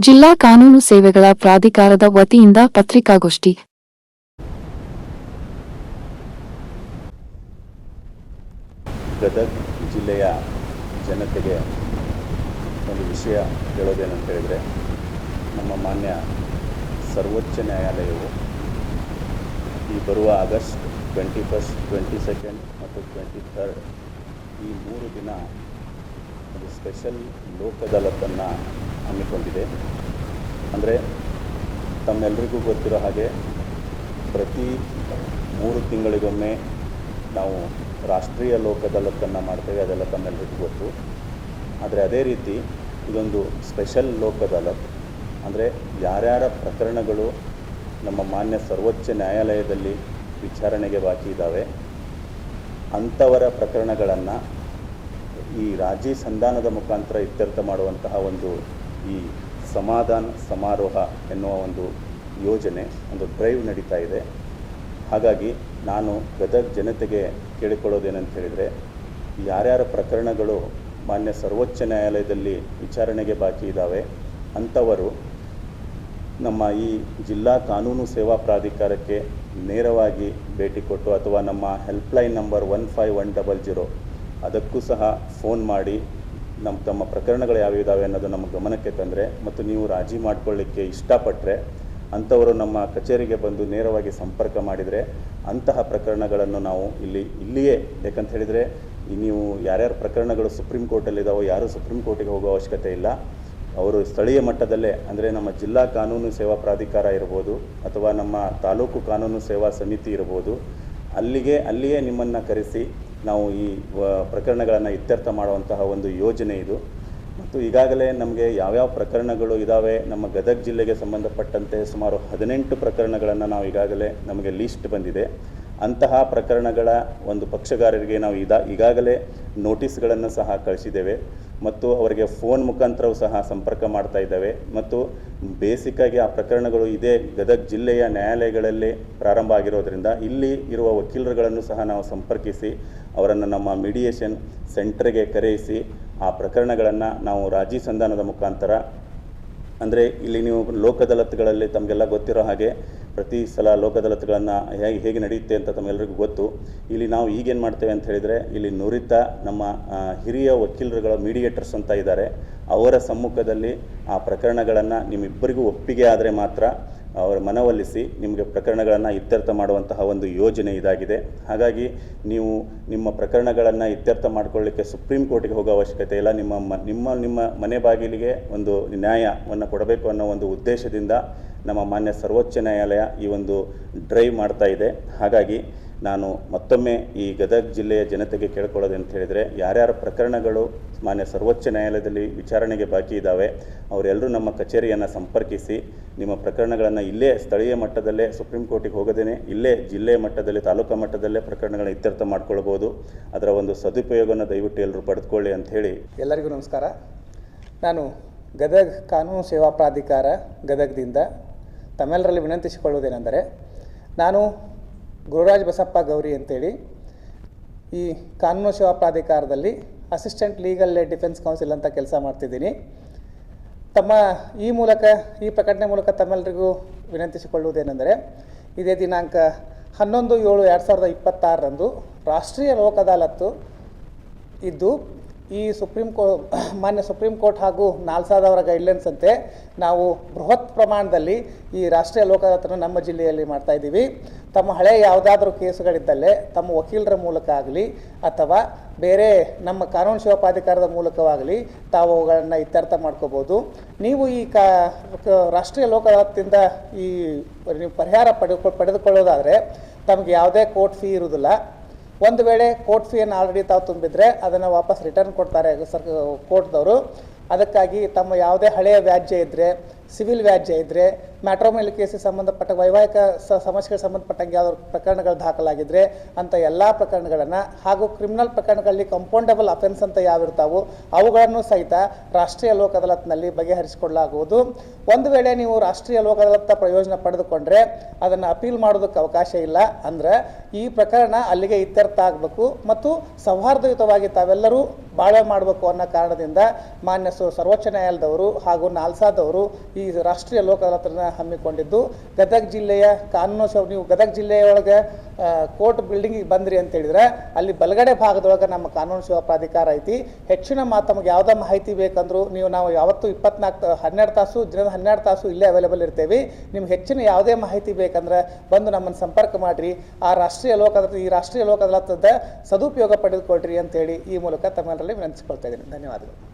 ಜಿಲ್ಲಾ ಕಾನೂನು ಸೇವೆಗಳ ಪ್ರಾಧಿಕಾರದ ವತಿಯಿಂದ ಪತ್ರಿಕಾಗೋಷ್ಠಿ. ಗದಗ ಜಿಲ್ಲೆಯ ಜನತೆಗೆ ಒಂದು ವಿಷಯ ಹೇಳೋದೇನಂತ ಹೇಳಿದರೆ, ನಮ್ಮ ಮಾನ್ಯ ಸರ್ವೋಚ್ಚ ನ್ಯಾಯಾಲಯವು ಈ ಬರುವ ಆಗಸ್ಟ್ 21, 22 ಮತ್ತು 23 ಈ 3 ದಿನ ಒಂದು ಸ್ಪೆಷಲ್ ಲೋಕ್ ಅದಾಲತನ್ನು ಹಮ್ಮಿಕೊಂಡಿದೆ. ಅಂದರೆ ತಮ್ಮೆಲ್ಲರಿಗೂ ಗೊತ್ತಿರೋ ಹಾಗೆ ಪ್ರತಿ 3 ತಿಂಗಳಿಗೊಮ್ಮೆ ನಾವು ರಾಷ್ಟ್ರೀಯ ಲೋಕ್ ಅದಾಲತನ್ನು ಮಾಡ್ತೇವೆ, ಅದೆಲ್ಲ ತಮ್ಮೆಲ್ಲರಿಗೂ ಗೊತ್ತು. ಆದರೆ ಅದೇ ರೀತಿ ಇದೊಂದು ಸ್ಪೆಷಲ್ ಲೋಕ್ ಅದಾಲತ್. ಅಂದರೆ ಯಾರ್ಯಾರ ಪ್ರಕರಣಗಳು ನಮ್ಮ ಮಾನ್ಯ ಸರ್ವೋಚ್ಚ ನ್ಯಾಯಾಲಯದಲ್ಲಿ ವಿಚಾರಣೆಗೆ ಬಾಕಿ ಇದ್ದಾವೆ ಅಂಥವರ ಪ್ರಕರಣಗಳನ್ನು ಈ ರಾಜಿ ಸಂಧಾನದ ಮುಖಾಂತರ ಇತ್ಯರ್ಥ ಮಾಡುವಂತಹ ಒಂದು ಈ ಸಮಾಧಾನ ಸಮಾರೋಹ ಎನ್ನುವ ಒಂದು ಯೋಜನೆ, ಒಂದು ಡ್ರೈವ್ ನಡೀತಾ ಇದೆ. ಹಾಗಾಗಿ ನಾನು ಗದಗ ಜನತೆಗೆ ಕೇಳಿಕೊಳ್ಳೋದೇನಂತ ಹೇಳಿದರೆ, ಯಾರ್ಯಾರ ಪ್ರಕರಣಗಳು ಮಾನ್ಯ ಸರ್ವೋಚ್ಚ ನ್ಯಾಯಾಲಯದಲ್ಲಿ ವಿಚಾರಣೆಗೆ ಬಾಕಿ ಇದ್ದಾವೆ ಅಂಥವರು ನಮ್ಮ ಈ ಜಿಲ್ಲಾ ಕಾನೂನು ಸೇವಾ ಪ್ರಾಧಿಕಾರಕ್ಕೆ ನೇರವಾಗಿ ಭೇಟಿ ಕೊಟ್ಟು ಅಥವಾ ನಮ್ಮ ಹೆಲ್ಪ್ಲೈನ್ ನಂಬರ್ 15100 ಅದಕ್ಕೂ ಸಹ ಫೋನ್ ಮಾಡಿ ತಮ್ಮ ಪ್ರಕರಣಗಳು ಯಾವಿದ್ದಾವೆ ಅನ್ನೋದು ನಮ್ಮ ಗಮನಕ್ಕೆ ತಂದರೆ ಮತ್ತು ನೀವು ರಾಜಿ ಮಾಡಿಕೊಳ್ಳಿಕ್ಕೆ ಇಷ್ಟಪಟ್ಟರೆ ಅಂಥವರು ನಮ್ಮ ಕಚೇರಿಗೆ ಬಂದು ನೇರವಾಗಿ ಸಂಪರ್ಕ ಮಾಡಿದರೆ ಅಂತಹ ಪ್ರಕರಣಗಳನ್ನು ನಾವು ಇಲ್ಲಿಯೇ, ಯಾಕಂತ ಹೇಳಿದರೆ ನೀವು ಯಾರ್ಯಾರ ಪ್ರಕರಣಗಳು ಸುಪ್ರೀಂ ಕೋರ್ಟಲ್ಲಿದ್ದಾವೋ ಯಾರೂ ಸುಪ್ರೀಂ ಕೋರ್ಟಿಗೆ ಹೋಗೋ ಅವಶ್ಯಕತೆ ಇಲ್ಲ. ಅವರು ಸ್ಥಳೀಯ ಮಟ್ಟದಲ್ಲೇ, ಅಂದರೆ ನಮ್ಮ ಜಿಲ್ಲಾ ಕಾನೂನು ಸೇವಾ ಪ್ರಾಧಿಕಾರ ಇರ್ಬೋದು ಅಥವಾ ನಮ್ಮ ತಾಲೂಕು ಕಾನೂನು ಸೇವಾ ಸಮಿತಿ ಇರ್ಬೋದು, ಅಲ್ಲಿಯೇ ನಿಮ್ಮನ್ನು ಕರೆಸಿ ನಾವು ಈ ಪ್ರಕರಣಗಳನ್ನು ಇತ್ಯರ್ಥ ಮಾಡುವಂತಹ ಒಂದು ಯೋಜನೆ ಇದು. ಮತ್ತು ಈಗಾಗಲೇ ನಮಗೆ ಯಾವ್ಯಾವ ಪ್ರಕರಣಗಳು ಇದ್ದಾವೆ, ನಮ್ಮ ಗದಗ ಜಿಲ್ಲೆಗೆ ಸಂಬಂಧಪಟ್ಟಂತೆ ಸುಮಾರು 18 ಪ್ರಕರಣಗಳನ್ನು ನಾವು ನಮಗೆ ಲೀಸ್ಟ್ ಬಂದಿದೆ. ಅಂತಹ ಪ್ರಕರಣಗಳ ಒಂದು ಪಕ್ಷಗಾರರಿಗೆ ನಾವು ಈಗಾಗಲೇ ನೋಟಿಸ್ಗಳನ್ನು ಸಹ ಕಳಿಸಿದ್ದೇವೆ ಮತ್ತು ಅವರಿಗೆ ಫೋನ್ ಮುಖಾಂತರವೂ ಸಹ ಸಂಪರ್ಕ ಮಾಡ್ತಾ ಇದ್ದೇವೆ. ಮತ್ತು ಬೇಸಿಕ್ಕಾಗಿ ಆ ಪ್ರಕರಣಗಳು ಇದೇ ಗದಗ ಜಿಲ್ಲೆಯ ನ್ಯಾಯಾಲಯಗಳಲ್ಲಿ ಪ್ರಾರಂಭ ಆಗಿರೋದ್ರಿಂದ ಇಲ್ಲಿ ಇರುವ ವಕೀಲರುಗಳನ್ನು ಸಹ ನಾವು ಸಂಪರ್ಕಿಸಿ ಅವರನ್ನು ನಮ್ಮ ಮೀಡಿಯೇಷನ್ ಸೆಂಟರ್ಗೆ ಕರೆಯಿಸಿ ಆ ಪ್ರಕರಣಗಳನ್ನು ನಾವು ರಾಜಿ ಸಂಧಾನದ ಮುಖಾಂತರ, ಅಂದರೆ ಇಲ್ಲಿ ನೀವು ಲೋಕ್ ಅದಾಲತ್ಗಳಲ್ಲಿ ತಮಗೆಲ್ಲ ಗೊತ್ತಿರೋ ಹಾಗೆ ಪ್ರತಿ ಸಲ ಲೋಕ್ ಅದಾಲತ್ಗಳನ್ನು ಹೇಗೆ ನಡೆಯುತ್ತೆ ಅಂತ ತಮ್ಮೆಲ್ಲರಿಗೂ ಗೊತ್ತು. ಇಲ್ಲಿ ನಾವು ಈಗೇನು ಮಾಡ್ತೇವೆ ಅಂತ ಹೇಳಿದರೆ, ಇಲ್ಲಿ ನುರಿತ ನಮ್ಮ ಹಿರಿಯ ವಕೀಲರುಗಳ ಮೀಡಿಯೇಟರ್ಸ್ ಅಂತ ಇದ್ದಾರೆ, ಅವರ ಸಮ್ಮುಖದಲ್ಲಿ ಆ ಪ್ರಕರಣಗಳನ್ನು ನಿಮ್ಮಿಬ್ಬರಿಗೂ ಒಪ್ಪಿಗೆ ಆದರೆ ಮಾತ್ರ ಅವರ ಮನವೊಲಿಸಿ ನಿಮಗೆ ಪ್ರಕರಣಗಳನ್ನು ಇತ್ಯರ್ಥ ಮಾಡುವಂತಹ ಒಂದು ಯೋಜನೆ ಇದಾಗಿದೆ. ಹಾಗಾಗಿ ನೀವು ನಿಮ್ಮ ಪ್ರಕರಣಗಳನ್ನು ಇತ್ಯರ್ಥ ಮಾಡಿಕೊಳ್ಳಿಕ್ಕೆ ಸುಪ್ರೀಂ ಕೋರ್ಟಿಗೆ ಹೋಗೋ ಅವಶ್ಯಕತೆ ಇಲ್ಲ. ನಿಮ್ಮ ಮನೆ ಬಾಗಿಲಿಗೆ ಒಂದು ನ್ಯಾಯವನ್ನು ಕೊಡಬೇಕು ಅನ್ನೋ ಒಂದು ಉದ್ದೇಶದಿಂದ ನಮ್ಮ ಮಾನ್ಯ ಸರ್ವೋಚ್ಚ ನ್ಯಾಯಾಲಯ ಈ ಒಂದು ಡ್ರೈವ್ ಮಾಡ್ತಾ ಇದೆ. ಹಾಗಾಗಿ ನಾನು ಮತ್ತೊಮ್ಮೆ ಈ ಗದಗ ಜಿಲ್ಲೆಯ ಜನತೆಗೆ ಕೇಳ್ಕೊಳ್ಳೋದಂತ ಹೇಳಿದರೆ, ಯಾರ್ಯಾರ ಪ್ರಕರಣಗಳು ಮಾನ್ಯ ಸರ್ವೋಚ್ಚ ನ್ಯಾಯಾಲಯದಲ್ಲಿ ವಿಚಾರಣೆಗೆ ಬಾಕಿ ಇದ್ದಾವೆ ಅವರೆಲ್ಲರೂ ನಮ್ಮ ಕಚೇರಿಯನ್ನು ಸಂಪರ್ಕಿಸಿ ನಿಮ್ಮ ಪ್ರಕರಣಗಳನ್ನು ಇಲ್ಲೇ ಸ್ಥಳೀಯ ಮಟ್ಟದಲ್ಲೇ ಸುಪ್ರೀಂ ಕೋರ್ಟಿಗೆ ಹೋಗದೇನೆ ಇಲ್ಲೇ ಜಿಲ್ಲೆಯ ಮಟ್ಟದಲ್ಲಿ ತಾಲೂಕಾ ಮಟ್ಟದಲ್ಲೇ ಪ್ರಕರಣಗಳನ್ನ ಇತ್ಯರ್ಥ ಮಾಡ್ಕೊಳ್ಬೋದು. ಅದರ ಒಂದು ಸದುಪಯೋಗವನ್ನು ದಯವಿಟ್ಟು ಎಲ್ಲರೂ ಪಡೆದುಕೊಳ್ಳಿ ಅಂತ ಹೇಳಿ. ಎಲ್ಲರಿಗೂ ನಮಸ್ಕಾರ. ನಾನು ಗದಗ ಕಾನೂನು ಸೇವಾ ಪ್ರಾಧಿಕಾರ ಗದಗದಿಂದ ತಮ್ಮೆಲ್ಲರಲ್ಲಿ ವಿನಂತಿಸಿಕೊಳ್ಳುವುದೇನೆಂದರೆ, ನಾನು ಗುರುರಾಜ್ ಬಸಪ್ಪ ಗೌರಿ ಅಂತೇಳಿ ಈ ಕಾನೂನು ಸೇವಾ ಪ್ರಾಧಿಕಾರದಲ್ಲಿ ಅಸಿಸ್ಟೆಂಟ್ ಲೀಗಲ್ ಡಿಫೆನ್ಸ್ ಕೌನ್ಸಿಲ್ ಅಂತ ಕೆಲಸ ಮಾಡ್ತಿದ್ದೀನಿ. ಈ ಪ್ರಕಟಣೆ ಮೂಲಕ ತಮ್ಮೆಲ್ಲರಿಗೂ ವಿನಂತಿಸಿಕೊಳ್ಳುವುದೇನೆಂದರೆ, ಇದೇ ದಿನಾಂಕ 11/7/2026 ರಾಷ್ಟ್ರೀಯ ಲೋಕ್ ಅದಾಲತ್ತು ಇದ್ದು ಈ ಮಾನ್ಯ ಸುಪ್ರೀಂ ಕೋರ್ಟ್ ಹಾಗೂ ನಾಲ್ಸಾದವರ ಗೈಡ್ಲೈನ್ಸ್ ಅಂತೆ ನಾವು ಬೃಹತ್ ಪ್ರಮಾಣದಲ್ಲಿ ಈ ರಾಷ್ಟ್ರೀಯ ಲೋಕ್ ಅದಾಲತನ್ನು ನಮ್ಮ ಜಿಲ್ಲೆಯಲ್ಲಿ ಮಾಡ್ತಾಯಿದ್ದೀವಿ. ತಮ್ಮ ಹಳೆಯ ಯಾವುದಾದ್ರೂ ಕೇಸುಗಳಿದ್ದಲ್ಲೇ ತಮ್ಮ ವಕೀಲರ ಮೂಲಕ ಆಗಲಿ ಅಥವಾ ಬೇರೆ ನಮ್ಮ ಕಾನೂನು ಸೇವಾ ಪ್ರಾಧಿಕಾರದ ಮೂಲಕವಾಗಲಿ ತಾವು ಅವುಗಳನ್ನು ಇತ್ಯರ್ಥ ಮಾಡ್ಕೋಬೋದು. ನೀವು ಈ ರಾಷ್ಟ್ರೀಯ ಲೋಕ್ ಅದಾಲತ್ನಿಂದ ನೀವು ಪರಿಹಾರ ಪಡೆದುಕೊಳ್ಳೋದಾದರೆ ತಮಗೆ ಯಾವುದೇ ಕೋರ್ಟ್ ಫೀ ಇರುವುದಿಲ್ಲ. ಒಂದು ವೇಳೆ ಕೋರ್ಟ್ ಫೀಯನ್ನು ಆಲ್ರೆಡಿ ತಾವು ತುಂಬಿದರೆ ಅದನ್ನು ವಾಪಸ್ ರಿಟರ್ನ್ ಕೊಡ್ತಾರೆ ಕೋರ್ಟ್ದವರು. ಅದಕ್ಕಾಗಿ ತಮ್ಮ ಯಾವುದೇ ಹಳೆಯ ವ್ಯಾಜ್ಯ ಇದ್ದರೆ, ಸಿವಿಲ್ ವ್ಯಾಜ್ಯ ಇದ್ದರೆ, ಮ್ಯಾಟ್ರೋಮನಿ ಕೇಸಿಗೆ ಸಂಬಂಧಪಟ್ಟ ವೈವಾಹಿಕ ಸಮಸ್ಯೆಗೆ ಸಂಬಂಧಪಟ್ಟಂಗೆ ಯಾವುದಾದ್ರು ಪ್ರಕರಣಗಳು ದಾಖಲಾಗಿದ್ದರೆ ಅಂಥ ಎಲ್ಲ ಪ್ರಕರಣಗಳನ್ನು ಹಾಗೂ ಕ್ರಿಮಿನಲ್ ಪ್ರಕರಣಗಳಲ್ಲಿ ಕಂಪೌಂಡಬಲ್ ಅಫೆನ್ಸ್ ಅಂತ ಯಾವಿರ್ತಾವೋ ಅವುಗಳನ್ನು ಸಹಿತ ರಾಷ್ಟ್ರೀಯ ಲೋಕ್ ಅದಾಲತ್ನಲ್ಲಿ ಬಗೆಹರಿಸಿಕೊಳ್ಳಲಾಗುವುದು. ಒಂದು ವೇಳೆ ನೀವು ರಾಷ್ಟ್ರೀಯ ಲೋಕ್ ಅದಾಲತ್ ಪ್ರಯೋಜನ ಪಡೆದುಕೊಂಡ್ರೆ ಅದನ್ನು ಅಪೀಲ್ ಮಾಡೋದಕ್ಕೆ ಅವಕಾಶ ಇಲ್ಲ. ಅಂದರೆ ಈ ಪ್ರಕರಣ ಅಲ್ಲಿಗೆ ಇತ್ಯರ್ಥ ಆಗಬೇಕು ಮತ್ತು ಸೌಹಾರ್ದಯುತವಾಗಿ ತಾವೆಲ್ಲರೂ ಬಾಳ್ವೆ ಮಾಡಬೇಕು ಅನ್ನೋ ಕಾರಣದಿಂದ ಮಾನ್ಯ ಸರ್ವೋಚ್ಚ ನ್ಯಾಯಾಲಯದವರು ಹಾಗೂ ನಾಲ್ಸಾದವರು ಈ ರಾಷ್ಟ್ರೀಯ ಲೋಕ ಅದಾಲತನ್ನು ಹಮ್ಮಿಕೊಂಡಿದ್ದು. ಗದಗ ಜಿಲ್ಲೆಯ ಕಾನೂನು ಸೇವೆ, ನೀವು ಗದಗ ಜಿಲ್ಲೆಯೊಳಗೆ ಕೋರ್ಟ್ ಬಿಲ್ಡಿಂಗಿಗೆ ಬಂದ್ರಿ ಅಂತ ಹೇಳಿದ್ರೆ ಅಲ್ಲಿ ಬಲಗಡೆ ಭಾಗದೊಳಗೆ ನಮ್ಮ ಕಾನೂನು ಸೇವಾ ಪ್ರಾಧಿಕಾರ ಐತಿ. ಹೆಚ್ಚಿನ ತಮಗೆ ಯಾವುದೇ ಮಾಹಿತಿ ಬೇಕಂದ್ರೂ ನಾವು ಯಾವತ್ತೂ 12 ತಾಸು ದಿನದ 12 ತಾಸು ಇಲ್ಲೇ ಅವೈಲೇಬಲ್ ಇರ್ತೇವೆ. ನಿಮ್ಗೆ ಹೆಚ್ಚಿನ ಯಾವುದೇ ಮಾಹಿತಿ ಬೇಕಂದ್ರೆ ಬಂದು ನಮ್ಮನ್ನು ಸಂಪರ್ಕ ಮಾಡಿರಿ. ಈ ರಾಷ್ಟ್ರೀಯ ಲೋಕ ಅದಾಲತದ ಸದುಪಯೋಗ ಪಡೆದುಕೊಳ್ರಿ ಅಂತೇಳಿ ಈ ಮೂಲಕ ತಮ್ಮೆಲ್ಲರಲ್ಲಿ ವಿನಂತಿಸ್ಕೊಳ್ತಾ ಇದ್ದೀನಿ. ಧನ್ಯವಾದಗಳು.